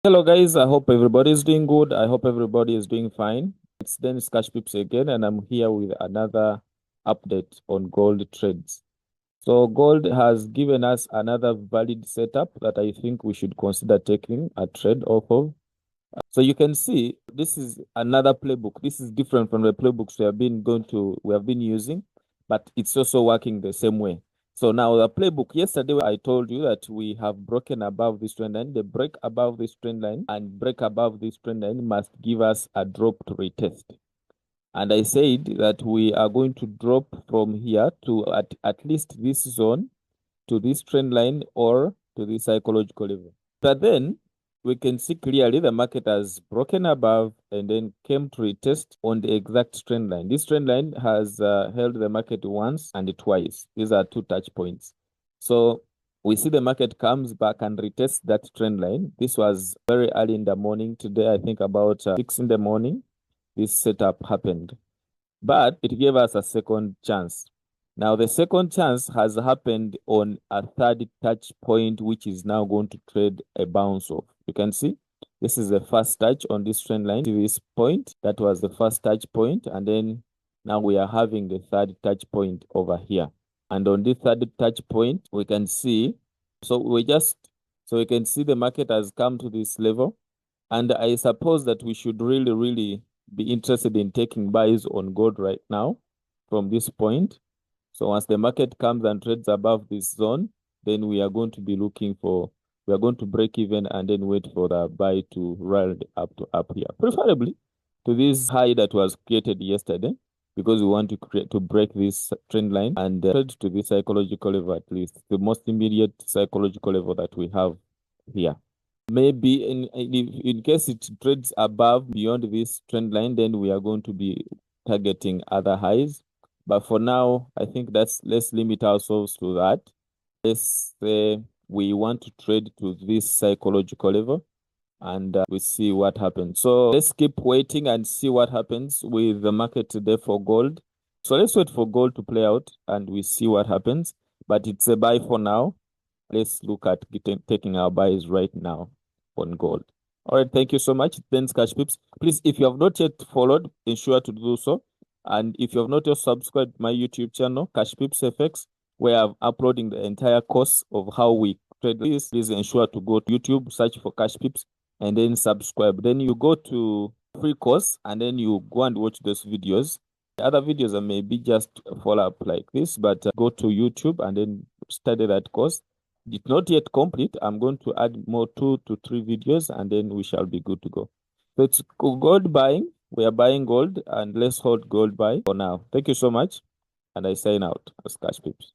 Hello guys, I hope everybody is doing good. I hope everybody is doing fine. It's Dennis Cashpips again, and I'm here with another update on gold trades. So gold has given us another valid setup that I think we should consider taking a trade off of. So you can see this is another playbook. This is different from the playbooks we have been using, but it's also working the same way. So now the playbook, yesterday I told you that we have broken above this trend line. The break above this trend line and break above this trend line must give us a drop to retest. And I said that we are going to drop from here to at least this zone, to this trend line, or to this psychological level. But then we can see clearly the market has broken above and then came to retest on the exact trend line. This trend line has held the market once and twice. These are two touch points. So we see the market comes back and retests that trend line. This was very early in the morning today, I think about 6 in the morning. This setup happened, but it gave us a second chance. Now, the second chance has happened on a third touch point, which is now going to trade a bounce off. You can see this is the first touch on this trend line to this point. That was the first touch point. And then now we are having the third touch point over here. And on this third touch point, we can see, so we can see the market has come to this level. And I suppose that we should really be interested in taking buys on gold right now from this point. So once the market comes and trades above this zone, then we are going to break even and then wait for the buy to rally up here, preferably to this high that was created yesterday, because we want to break this trend line and trade to the psychological level, at least the most immediate psychological level that we have here. Maybe in case it trades above beyond this trend line, then we are going to be targeting other highs. But for now, I think let's limit ourselves to that. Let's say we want to trade to this psychological level, and we see what happens. So let's keep waiting and see what happens with the market today for gold. So let's wait for gold to play out and we see what happens. But it's a buy for now. Let's look at taking our buys right now on gold. All right, thank you so much. Thanks, Cash Pips. Please, if you have not yet followed, ensure to do so. And if you have not yet subscribed to my YouTube channel, Cash Pips FX, where I'm uploading the entire course of how we trade this, please ensure to go to YouTube, search for Cash Pips, and then subscribe. Then you go to free course, and then you go and watch those videos. The other videos are maybe just follow up like this, but go to YouTube and then study that course. It's not yet complete. I'm going to add more 2 to 3 videos, and then we shall be good to go. So it's gold buying. We are buying gold, and let's hold gold buy for now. Thank you so much, and I sign out as Cash Pips.